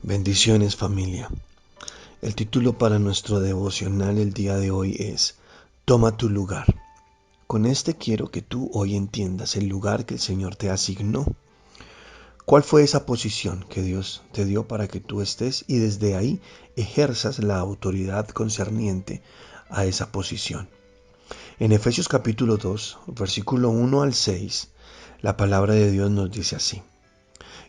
Bendiciones, familia. El título para nuestro devocional el día de hoy es Toma tu lugar. Con este quiero que tú hoy entiendas el lugar que el Señor te asignó. ¿Cuál fue esa posición que Dios te dio para que tú estés y desde ahí ejerzas la autoridad concerniente a esa posición? En Efesios capítulo 2, versículo 1 al 6, la palabra de Dios nos dice así.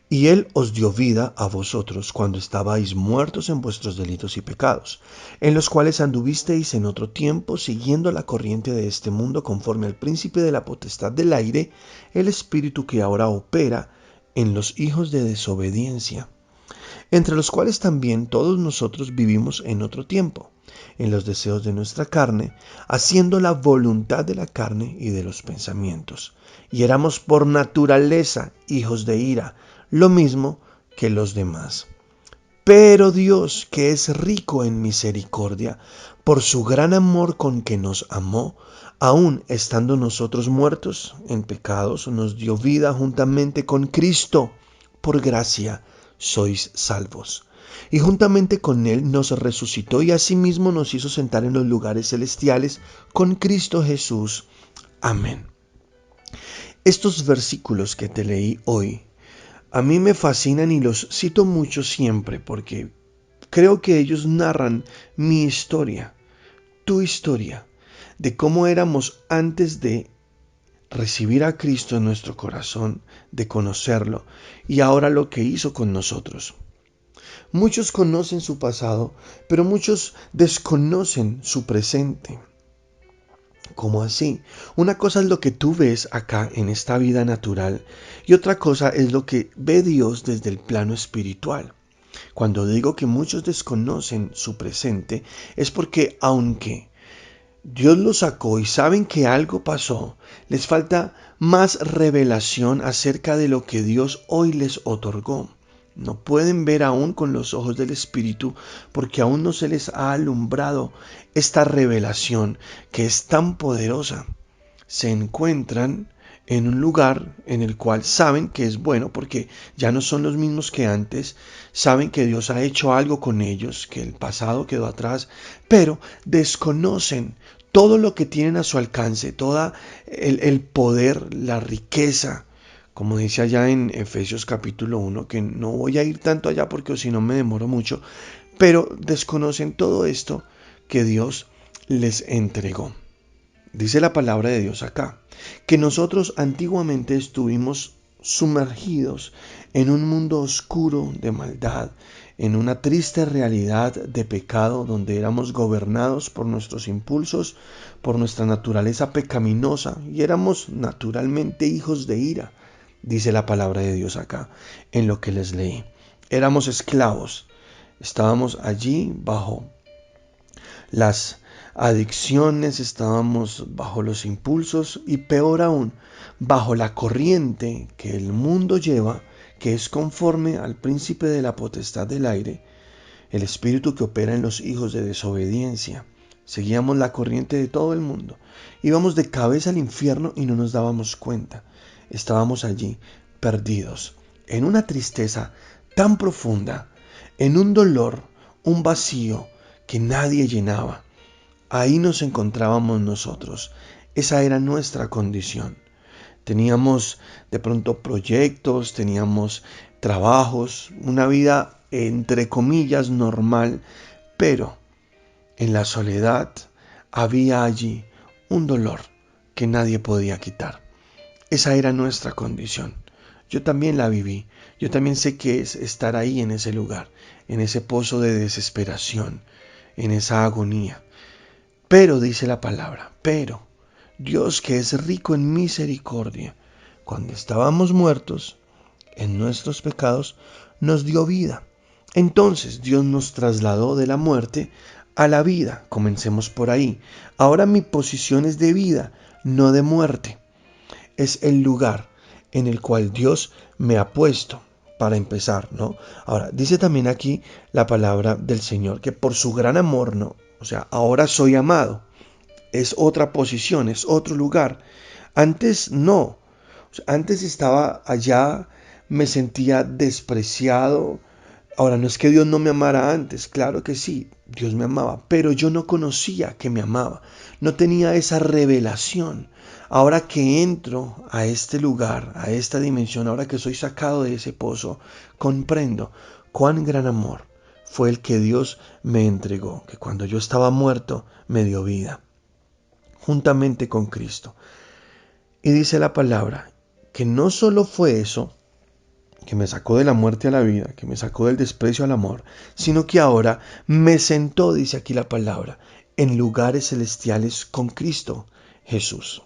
Y Él os dio vida a vosotros cuando estabais muertos en vuestros delitos y pecados, en los cuales anduvisteis en otro tiempo, siguiendo la corriente de este mundo conforme al príncipe de la potestad del aire, el espíritu que ahora opera en los hijos de desobediencia, entre los cuales también todos nosotros vivimos en otro tiempo, en los deseos de nuestra carne, haciendo la voluntad de la carne y de los pensamientos. Y éramos por naturaleza hijos de ira, lo mismo que los demás. Pero Dios, que es rico en misericordia, por su gran amor con que nos amó, aun estando nosotros muertos en pecados, nos dio vida juntamente con Cristo. Por gracia sois salvos. Y juntamente con Él nos resucitó y asimismo nos hizo sentar en los lugares celestiales con Cristo Jesús. Amén. Estos versículos que te leí hoy a mí me fascinan y los cito mucho siempre porque creo que ellos narran mi historia, tu historia, de cómo éramos antes de recibir a Cristo en nuestro corazón, de conocerlo y ahora lo que hizo con nosotros. Muchos conocen su pasado, pero muchos desconocen su presente. ¿Cómo así? Una cosa es lo que tú ves acá en esta vida natural y otra cosa es lo que ve Dios desde el plano espiritual. Cuando digo que muchos desconocen su presente es porque aunque Dios los sacó y saben que algo pasó, les falta más revelación acerca de lo que Dios hoy les otorgó. No pueden ver aún con los ojos del Espíritu porque aún no se les ha alumbrado esta revelación que es tan poderosa. Se encuentran en un lugar en el cual saben que es bueno porque ya no son los mismos que antes, saben que Dios ha hecho algo con ellos, que el pasado quedó atrás, pero desconocen todo lo que tienen a su alcance, todo el poder, la riqueza, como dice allá en Efesios capítulo 1, que no voy a ir tanto allá porque si no me demoro mucho, pero desconocen todo esto que Dios les entregó. Dice la palabra de Dios acá, que nosotros antiguamente estuvimos sumergidos en un mundo oscuro de maldad, en una triste realidad de pecado donde éramos gobernados por nuestros impulsos, por nuestra naturaleza pecaminosa y éramos naturalmente hijos de ira, dice la palabra de Dios acá, en lo que les leí. Éramos esclavos, estábamos allí bajo las adicciones, estábamos bajo los impulsos y peor aún, bajo la corriente que el mundo lleva, que es conforme al príncipe de la potestad del aire, el espíritu que opera en los hijos de desobediencia. Seguíamos la corriente de todo el mundo. Íbamos de cabeza al infierno y no nos dábamos cuenta. Estábamos allí, perdidos, en una tristeza tan profunda, en un dolor, un vacío que nadie llenaba. Ahí nos encontrábamos nosotros. Esa era nuestra condición. Teníamos de pronto proyectos, teníamos trabajos, una vida entre comillas normal, pero en la soledad había allí un dolor que nadie podía quitar. Esa era nuestra condición. Yo también la viví. Yo también sé qué es estar ahí en ese lugar, en ese pozo de desesperación, en esa agonía. Pero, dice la palabra, pero Dios, que es rico en misericordia, cuando estábamos muertos en nuestros pecados, nos dio vida. Entonces Dios nos trasladó de la muerte a la vida. Comencemos por ahí. Ahora mi posición es de vida, no de muerte. Es el lugar en el cual Dios me ha puesto para empezar, ¿no? Ahora, dice también aquí la palabra del Señor que por su gran amor, ¿no? O sea, ahora soy amado. Es otra posición, es otro lugar. Antes no. O sea, antes estaba allá, me sentía despreciado, Ahora, no es que Dios no me amara antes, claro que sí, Dios me amaba, pero yo no conocía que me amaba, no tenía esa revelación. Ahora que entro a este lugar, a esta dimensión, ahora que soy sacado de ese pozo, comprendo cuán gran amor fue el que Dios me entregó, que cuando yo estaba muerto me dio vida, juntamente con Cristo. Y dice la palabra que no solo fue eso, que me sacó de la muerte a la vida, que me sacó del desprecio al amor, sino que ahora me sentó, dice aquí la palabra, en lugares celestiales con Cristo Jesús.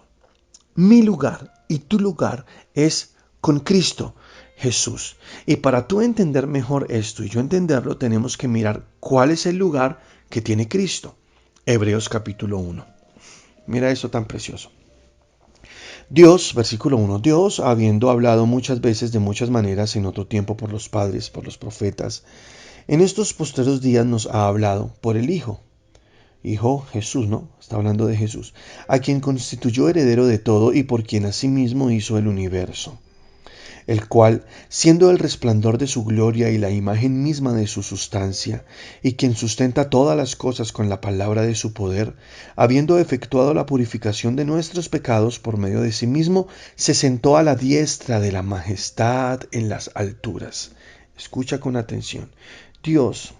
Mi lugar y tu lugar es con Cristo Jesús. Y para tú entender mejor esto y yo entenderlo, tenemos que mirar cuál es el lugar que tiene Cristo. Hebreos capítulo 1. Mira eso tan precioso. Dios, versículo 1, Dios, habiendo hablado muchas veces de muchas maneras en otro tiempo por los padres, por los profetas, en estos postreros días nos ha hablado por el Hijo Jesús, ¿no? Está hablando de Jesús, a quien constituyó heredero de todo y por quien asimismo hizo el universo, el cual, siendo el resplandor de su gloria y la imagen misma de su sustancia, y quien sustenta todas las cosas con la palabra de su poder, habiendo efectuado la purificación de nuestros pecados por medio de sí mismo, se sentó a la diestra de la majestad en las alturas. Escucha con atención. Dios,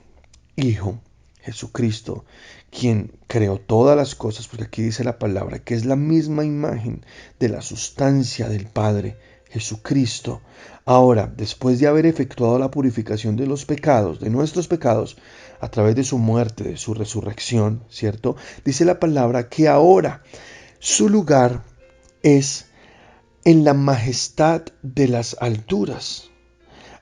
Hijo, Jesucristo, quien creó todas las cosas, porque aquí dice la palabra, que es la misma imagen de la sustancia del Padre, Jesucristo. Ahora, después de haber efectuado la purificación de los pecados, de nuestros pecados, a través de su muerte, de su resurrección, ¿cierto? Dice la palabra que ahora su lugar es en la majestad de las alturas,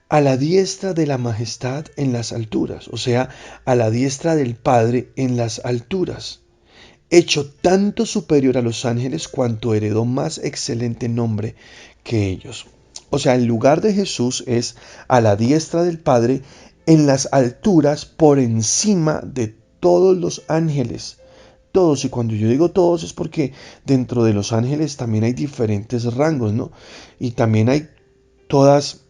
a la diestra de la majestad en las alturas, o sea, a la diestra del Padre en las alturas, hecho tanto superior a los ángeles cuanto heredó más excelente nombre que ellos. O sea, el lugar de Jesús es a la diestra del Padre en las alturas por encima de todos los ángeles. Todos, y cuando yo digo todos es porque dentro de los ángeles también hay diferentes rangos, ¿no? Y también hay todas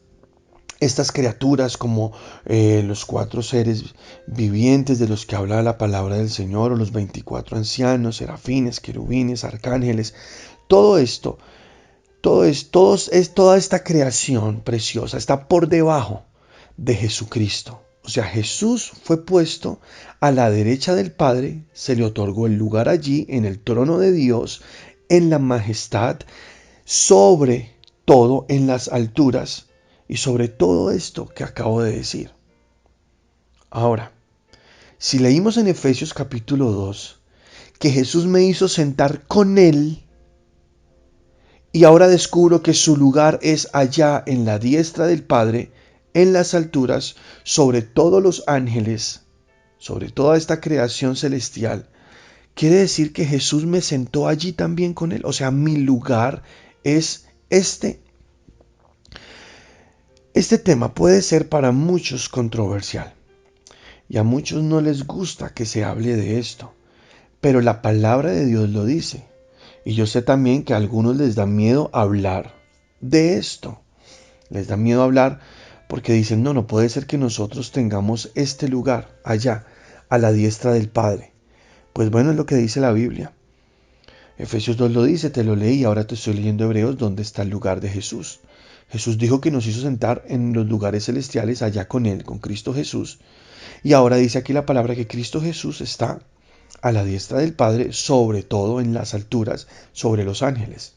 estas criaturas como los cuatro seres vivientes de los que habla la palabra del Señor, o los 24 ancianos, serafines, querubines, arcángeles, todo esto, toda esta creación preciosa está por debajo de Jesucristo. O sea, Jesús fue puesto a la derecha del Padre, se le otorgó el lugar allí en el trono de Dios, en la majestad, sobre todo en las alturas y sobre todo esto que acabo de decir. Ahora, si leímos en Efesios capítulo 2 que Jesús me hizo sentar con Él y ahora descubro que su lugar es allá en la diestra del Padre, en las alturas, sobre todos los ángeles, sobre toda esta creación celestial, quiere decir que Jesús me sentó allí también con Él. O sea, mi lugar es este. Este tema puede ser para muchos controversial y a muchos no les gusta que se hable de esto, pero la palabra de Dios lo dice. Y yo sé también que a algunos les da miedo hablar de esto. Les da miedo hablar porque dicen, no, no puede ser que nosotros tengamos este lugar allá, a la diestra del Padre. Pues bueno, es lo que dice la Biblia. Efesios 2 lo dice, te lo leí, ahora te estoy leyendo Hebreos, donde está el lugar de Jesús. Jesús dijo que nos hizo sentar en los lugares celestiales allá con Él, con Cristo Jesús. Y ahora dice aquí la palabra que Cristo Jesús está a la diestra del Padre, sobre todo en las alturas, sobre los ángeles.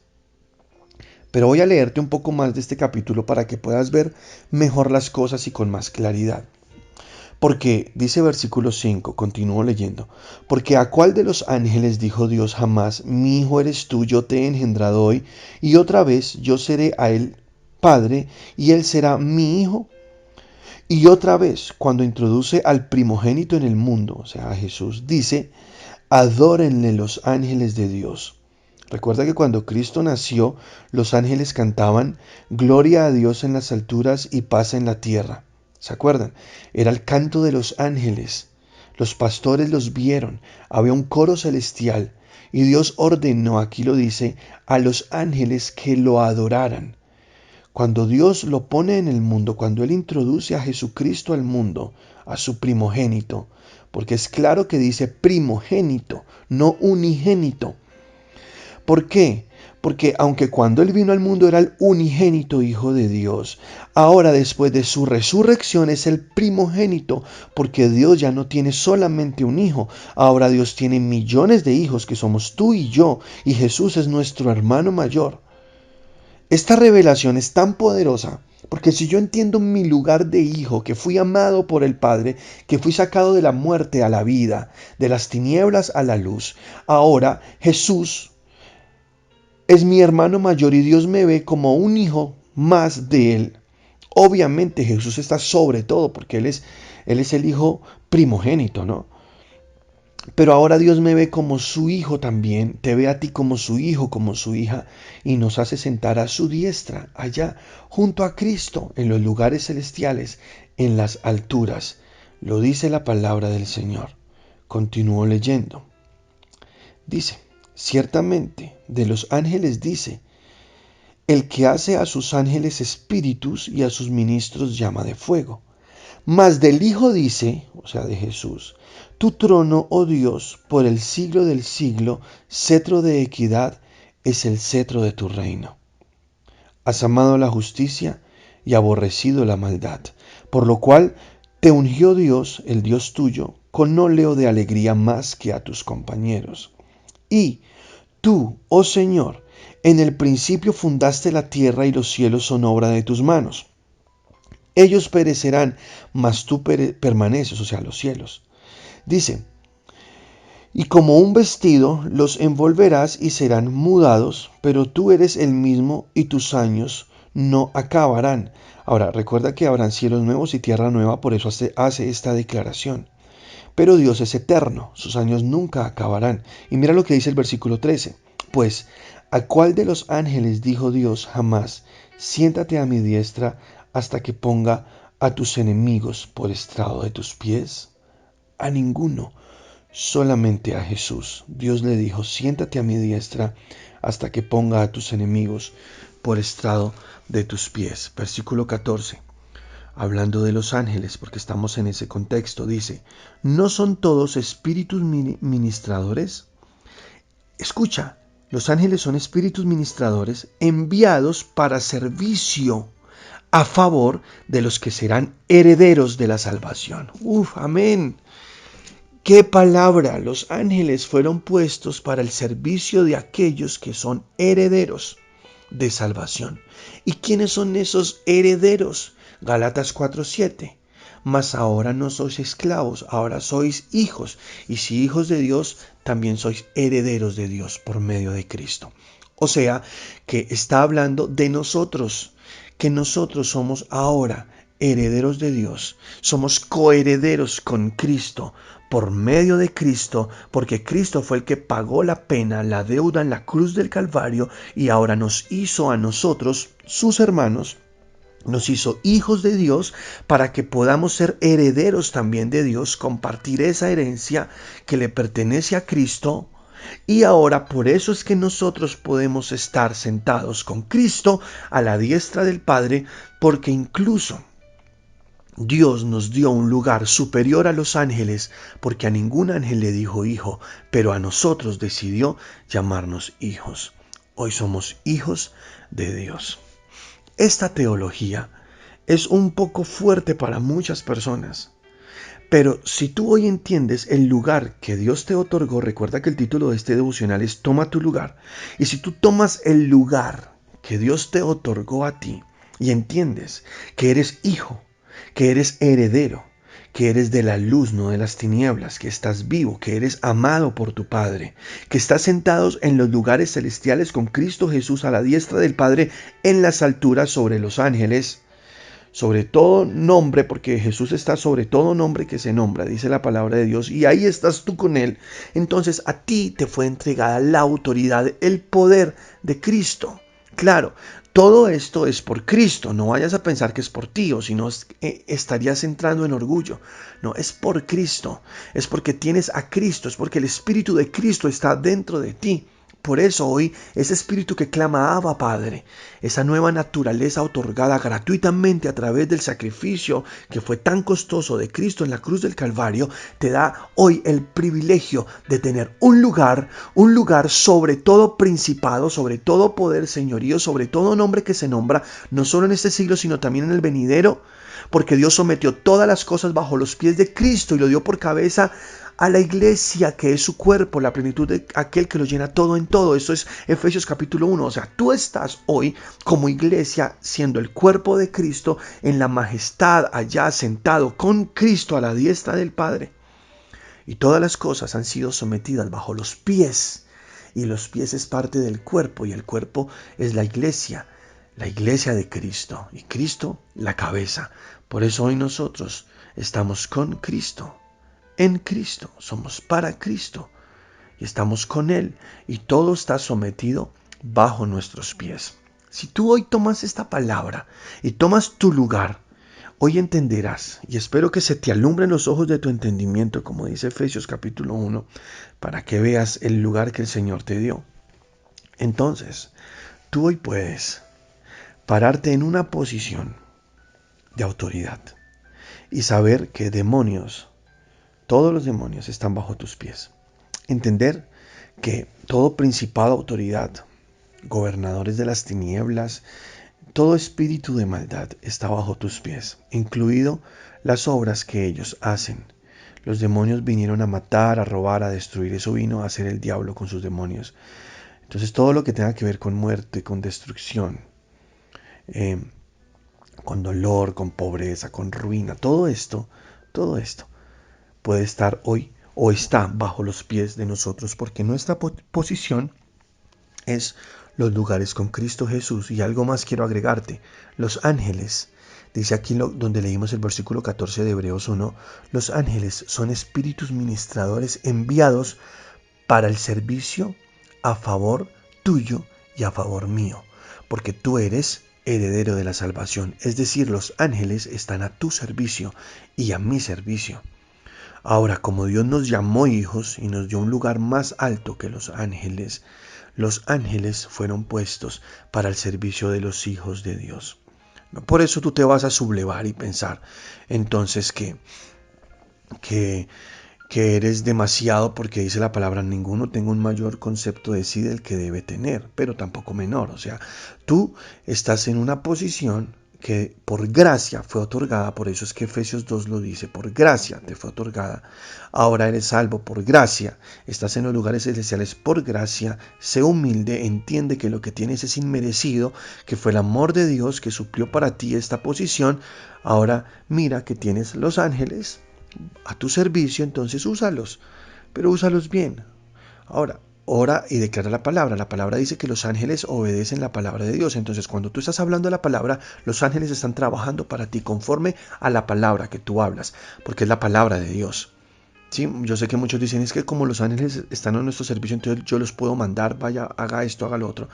Pero voy a leerte un poco más de este capítulo para que puedas ver mejor las cosas y con más claridad. Porque, dice versículo 5, continúo leyendo, porque a cuál de los ángeles dijo Dios jamás, mi hijo eres tú, yo te he engendrado hoy, y otra vez yo seré a él padre, y él será mi hijo. Y otra vez, cuando introduce al primogénito en el mundo, o sea, a Jesús, dice, adórenle los ángeles de Dios. Recuerda que cuando Cristo nació, los ángeles cantaban, gloria a Dios en las alturas y paz en la tierra. ¿Se acuerdan? Era el canto de los ángeles. Los pastores los vieron, había un coro celestial y Dios ordenó, aquí lo dice, a los ángeles que lo adoraran. Cuando Dios lo pone en el mundo, cuando Él introduce a Jesucristo al mundo, a su primogénito, porque es claro que dice primogénito, no unigénito. ¿Por qué? Porque aunque cuando Él vino al mundo era el unigénito Hijo de Dios, ahora después de su resurrección es el primogénito, porque Dios ya no tiene solamente un hijo, ahora Dios tiene millones de hijos que somos tú y yo, y Jesús es nuestro hermano mayor. Esta revelación es tan poderosa porque si yo entiendo mi lugar de hijo, que fui amado por el Padre, que fui sacado de la muerte a la vida, de las tinieblas a la luz, ahora Jesús es mi hermano mayor y Dios me ve como un hijo más de él. Obviamente Jesús está sobre todo porque él es el hijo primogénito, ¿no? Pero ahora Dios me ve como su hijo también, te ve a ti como su hijo, como su hija, y nos hace sentar a su diestra, allá, junto a Cristo, en los lugares celestiales, en las alturas. Lo dice la palabra del Señor. Continúo leyendo. Dice, ciertamente, de los ángeles dice, el que hace a sus ángeles espíritus y a sus ministros llama de fuego. Mas del Hijo dice, o sea, de Jesús, tu trono, oh Dios, por el siglo del siglo, cetro de equidad es el cetro de tu reino. Has amado la justicia y aborrecido la maldad, por lo cual te ungió Dios, el Dios tuyo, con óleo de alegría más que a tus compañeros. Y tú, oh Señor, en el principio fundaste la tierra y los cielos son obra de tus manos. Ellos perecerán, mas tú permaneces, o sea, los cielos. Dice, y como un vestido los envolverás y serán mudados, pero tú eres el mismo y tus años no acabarán. Ahora, recuerda que habrán cielos nuevos y tierra nueva, por eso hace esta declaración. Pero Dios es eterno, sus años nunca acabarán. Y mira lo que dice el versículo 13. Pues, ¿a cuál de los ángeles dijo Dios jamás, siéntate a mi diestra hasta que ponga a tus enemigos por estrado de tus pies? A ninguno, solamente a Jesús. Dios le dijo, siéntate a mi diestra hasta que ponga a tus enemigos por estrado de tus pies. Versículo 14. Hablando de los ángeles, porque estamos en ese contexto, dice, ¿no son todos espíritus ministradores? Escucha, los ángeles son espíritus ministradores enviados para servicio a favor de los que serán herederos de la salvación. Amén. ¡Qué palabra! Los ángeles fueron puestos para el servicio de aquellos que son herederos de salvación. ¿Y quiénes son esos herederos? Gálatas 4:7. Mas ahora no sois esclavos, ahora sois hijos. Y si hijos de Dios, también sois herederos de Dios por medio de Cristo. O sea, que está hablando de nosotros, que nosotros somos ahora herederos de Dios, somos coherederos con Cristo, por medio de Cristo, porque Cristo fue el que pagó la pena, la deuda en la cruz del Calvario, y ahora nos hizo a nosotros, sus hermanos, nos hizo hijos de Dios para que podamos ser herederos también de Dios, compartir esa herencia que le pertenece a Cristo. Y ahora por eso es que nosotros podemos estar sentados con Cristo a la diestra del Padre, porque incluso Dios nos dio un lugar superior a los ángeles, porque a ningún ángel le dijo hijo, pero a nosotros decidió llamarnos hijos. Hoy somos hijos de Dios. Esta teología es un poco fuerte para muchas personas, pero si tú hoy entiendes el lugar que Dios te otorgó, recuerda que el título de este devocional es Toma tu lugar, y si tú tomas el lugar que Dios te otorgó a ti y entiendes que eres hijo, que eres heredero, que eres de la luz, no de las tinieblas, que estás vivo, que eres amado por tu Padre, que estás sentados en los lugares celestiales con Cristo Jesús a la diestra del Padre en las alturas sobre los ángeles, sobre todo nombre, porque Jesús está sobre todo nombre que se nombra, dice la palabra de Dios, y ahí estás tú con Él. Entonces a ti te fue entregada la autoridad, el poder de Cristo. Claro, todo esto es por Cristo, no vayas a pensar que es por ti, o si no estarías entrando en orgullo. No, es por Cristo, es porque tienes a Cristo, es porque el Espíritu de Cristo está dentro de ti. Por eso hoy ese espíritu que clama Abba Padre, esa nueva naturaleza otorgada gratuitamente a través del sacrificio que fue tan costoso de Cristo en la cruz del Calvario, te da hoy el privilegio de tener un lugar sobre todo principado, sobre todo poder, señorío, sobre todo nombre que se nombra, no solo en este siglo, sino también en el venidero, porque Dios sometió todas las cosas bajo los pies de Cristo y lo dio por cabeza a la iglesia, que es su cuerpo, la plenitud de aquel que lo llena todo en todo. Esto es Efesios capítulo 1. O sea, tú estás hoy como iglesia siendo el cuerpo de Cristo en la majestad, allá sentado con Cristo a la diestra del Padre. Y todas las cosas han sido sometidas bajo los pies. Y los pies es parte del cuerpo y el cuerpo es la iglesia de Cristo. Y Cristo la cabeza. Por eso hoy nosotros estamos con Cristo. En Cristo, somos para Cristo y estamos con Él y todo está sometido bajo nuestros pies. Si tú hoy tomas esta palabra y tomas tu lugar, hoy entenderás y espero que se te alumbren los ojos de tu entendimiento, como dice Efesios capítulo 1, para que veas el lugar que el Señor te dio. Entonces, tú hoy puedes pararte en una posición de autoridad y saber que demonios, todos los demonios están bajo tus pies. Entender que todo principado, autoridad, gobernadores de las tinieblas, todo espíritu de maldad está bajo tus pies, incluido las obras que ellos hacen. Los demonios vinieron a matar, a robar, a destruir. Eso vino a hacer el diablo con sus demonios. Entonces todo lo que tenga que ver con muerte, con destrucción, con dolor, con pobreza, con ruina, todo esto puede estar hoy o está bajo los pies de nosotros, porque nuestra posición es los lugares con Cristo Jesús. Y algo más quiero agregarte: los ángeles, dice aquí donde leímos el versículo 14 de Hebreos 1, los ángeles son espíritus ministradores enviados para el servicio a favor tuyo y a favor mío, porque tú eres heredero de la salvación. Es decir, los ángeles están a tu servicio y a mi servicio. Ahora, como Dios nos llamó hijos y nos dio un lugar más alto que los ángeles fueron puestos para el servicio de los hijos de Dios. No por eso tú te vas a sublevar y pensar entonces que, que eres demasiado, porque dice la palabra: ninguno tenga un mayor concepto de sí del que debe tener, pero tampoco menor. O sea, tú estás en una posición que por gracia fue otorgada. Por eso es que Efesios 2 lo dice: por gracia te fue otorgada. Ahora eres salvo por gracia, estás en los lugares celestiales por gracia. Sé humilde, entiende que lo que tienes es inmerecido, que fue el amor de Dios que suplió para ti esta posición. Ahora mira que tienes los ángeles a tu servicio, entonces úsalos, pero úsalos bien. Ahora, ora y declara la palabra. La palabra dice que los ángeles obedecen la palabra de Dios. Entonces, cuando tú estás hablando la palabra, los ángeles están trabajando para ti conforme a la palabra que tú hablas, porque es la palabra de Dios. Sí, yo sé que muchos dicen: es que como los ángeles están a nuestro servicio, entonces yo los puedo mandar, vaya, haga esto, haga lo otro.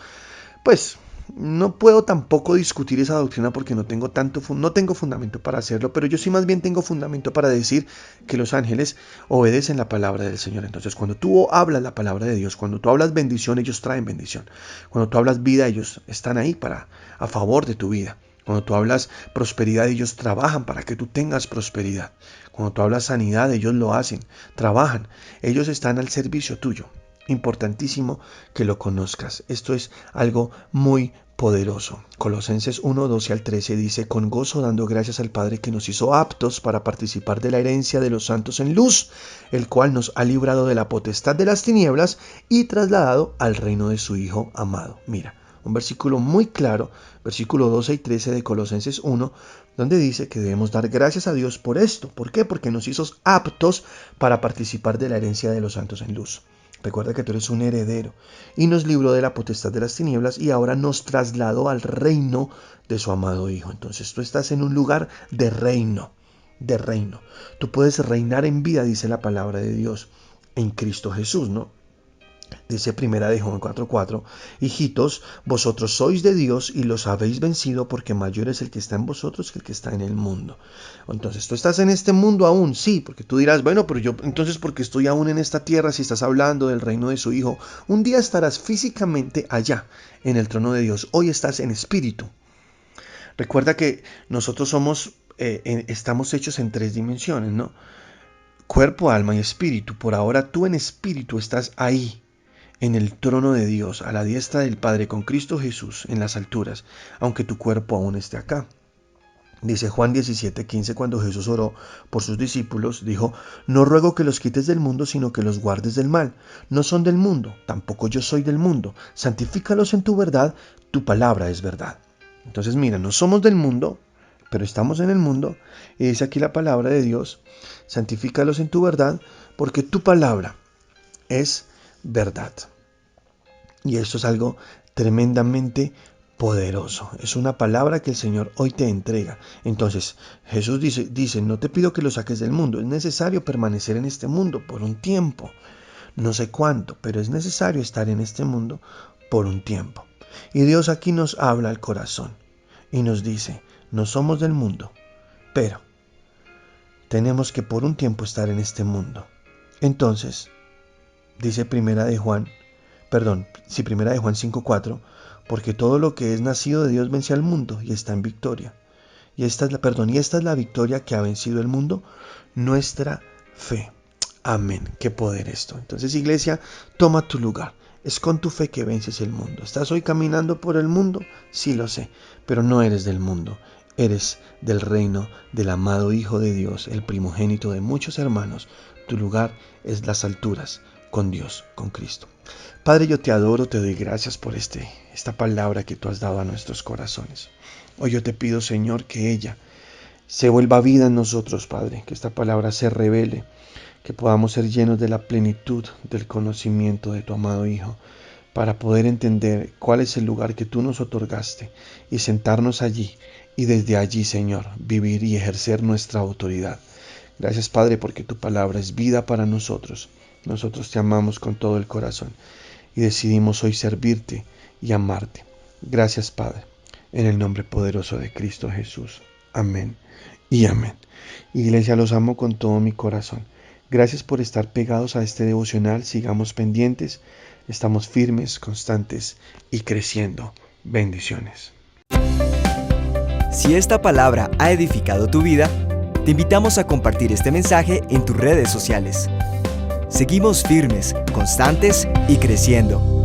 Pues no puedo tampoco discutir esa doctrina, porque no tengo fundamento para hacerlo, pero yo sí más bien tengo fundamento para decir que los ángeles obedecen la palabra del Señor. Entonces, cuando tú hablas la palabra de Dios, cuando tú hablas bendición, ellos traen bendición. Cuando tú hablas vida, ellos están ahí a favor de tu vida. Cuando tú hablas prosperidad, ellos trabajan para que tú tengas prosperidad. Cuando tú hablas sanidad, ellos lo hacen, trabajan. Ellos están al servicio tuyo. Importantísimo que lo conozcas. Esto es algo muy poderoso. Colosenses 1, 12 al 13 dice: con gozo dando gracias al Padre, que nos hizo aptos para participar de la herencia de los santos en luz, el cual nos ha librado de la potestad de las tinieblas y trasladado al reino de su Hijo amado. Mira, un versículo muy claro, versículo 12 y 13 de Colosenses 1, donde dice que debemos dar gracias a Dios por esto. ¿Por qué? Porque nos hizo aptos para participar de la herencia de los santos en luz. Recuerda que tú eres un heredero y nos libró de la potestad de las tinieblas y ahora nos trasladó al reino de su amado Hijo. Entonces tú estás en un lugar de reino, de reino. Tú puedes reinar en vida, dice la palabra de Dios, en Cristo Jesús, ¿no? Dice primera de Juan 4:4, hijitos, vosotros sois de Dios y los habéis vencido porque mayor es el que está en vosotros que el que está en el mundo. Entonces, ¿tú estás en este mundo aún? Sí, porque tú dirás, bueno, pero yo entonces porque estoy aún en esta tierra si estás hablando del reino de su Hijo. Un día estarás físicamente allá, en el trono de Dios. Hoy estás en espíritu. Recuerda que nosotros estamos hechos en 3 dimensiones, ¿no? Cuerpo, alma y espíritu. Por ahora tú en espíritu estás ahí, en el trono de Dios, a la diestra del Padre, con Cristo Jesús, en las alturas, aunque tu cuerpo aún esté acá. Dice Juan 17:15, cuando Jesús oró por sus discípulos, dijo, no ruego que los quites del mundo, sino que los guardes del mal. No son del mundo, tampoco yo soy del mundo. Santifícalos en tu verdad, tu palabra es verdad. Entonces mira, no somos del mundo, pero estamos en el mundo. Y dice aquí la palabra de Dios, santifícalos en tu verdad, porque tu palabra es verdad. Y esto es algo tremendamente poderoso. Es una palabra que el Señor hoy te entrega. Entonces, Jesús dice, no te pido que lo saques del mundo. Es necesario permanecer en este mundo por un tiempo. No sé cuánto, pero es necesario estar en este mundo por un tiempo. Y Dios aquí nos habla al corazón y nos dice, no somos del mundo, pero tenemos que por un tiempo estar en este mundo. Entonces, dice primera de Juan 5:4, porque todo lo que es nacido de Dios vence al mundo y está en victoria. Y esta es la victoria que ha vencido el mundo, nuestra fe. Amén. Qué poder esto. Entonces, iglesia, toma tu lugar. Es con tu fe que vences el mundo. ¿Estás hoy caminando por el mundo? Sí lo sé, pero no eres del mundo. Eres del reino del amado Hijo de Dios, el primogénito de muchos hermanos. Tu lugar es las alturas con Dios, con Cristo. Padre, yo te adoro, te doy gracias por esta palabra que tú has dado a nuestros corazones. Hoy yo te pido, Señor, que ella se vuelva vida en nosotros, Padre, que esta palabra se revele, que podamos ser llenos de la plenitud del conocimiento de tu amado Hijo, para poder entender cuál es el lugar que tú nos otorgaste y sentarnos allí y desde allí, Señor, vivir y ejercer nuestra autoridad. Gracias, Padre, porque tu palabra es vida para nosotros. Nosotros te amamos con todo el corazón y decidimos hoy servirte y amarte. Gracias, Padre, en el nombre poderoso de Cristo Jesús. Amén y amén. Iglesia, los amo con todo mi corazón. Gracias por estar pegados a este devocional. Sigamos pendientes, estamos firmes, constantes y creciendo. Bendiciones. Si esta palabra ha edificado tu vida, te invitamos a compartir este mensaje en tus redes sociales. Seguimos firmes, constantes y creciendo.